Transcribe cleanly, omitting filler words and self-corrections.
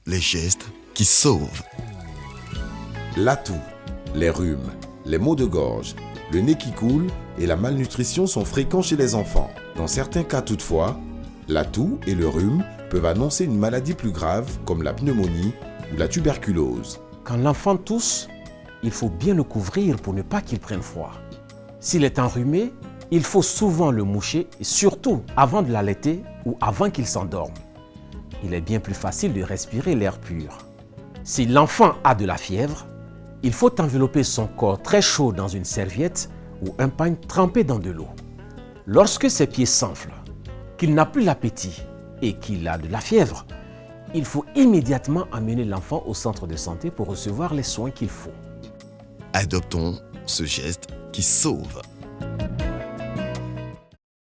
les gestes qui sauvent. La toux, les rhumes, les maux de gorge, le nez qui coule et la malnutrition sont fréquents chez les enfants. Dans certains cas toutefois, la toux et le rhume peuvent annoncer une maladie plus grave comme la pneumonie ou la tuberculose. Quand l'enfant tousse, il faut bien le couvrir pour ne pas qu'il prenne froid. S'il est enrhumé, il faut souvent le moucher, et surtout avant de l'allaiter ou avant qu'il s'endorme. Il est bien plus facile de respirer l'air pur. Si l'enfant a de la fièvre, il faut envelopper son corps très chaud dans une serviette ou un pagne trempé dans de l'eau. Lorsque ses pieds s'enflent, qu'il n'a plus l'appétit et qu'il a de la fièvre, il faut immédiatement amener l'enfant au centre de santé pour recevoir les soins qu'il faut. Adoptons ce geste qui sauve.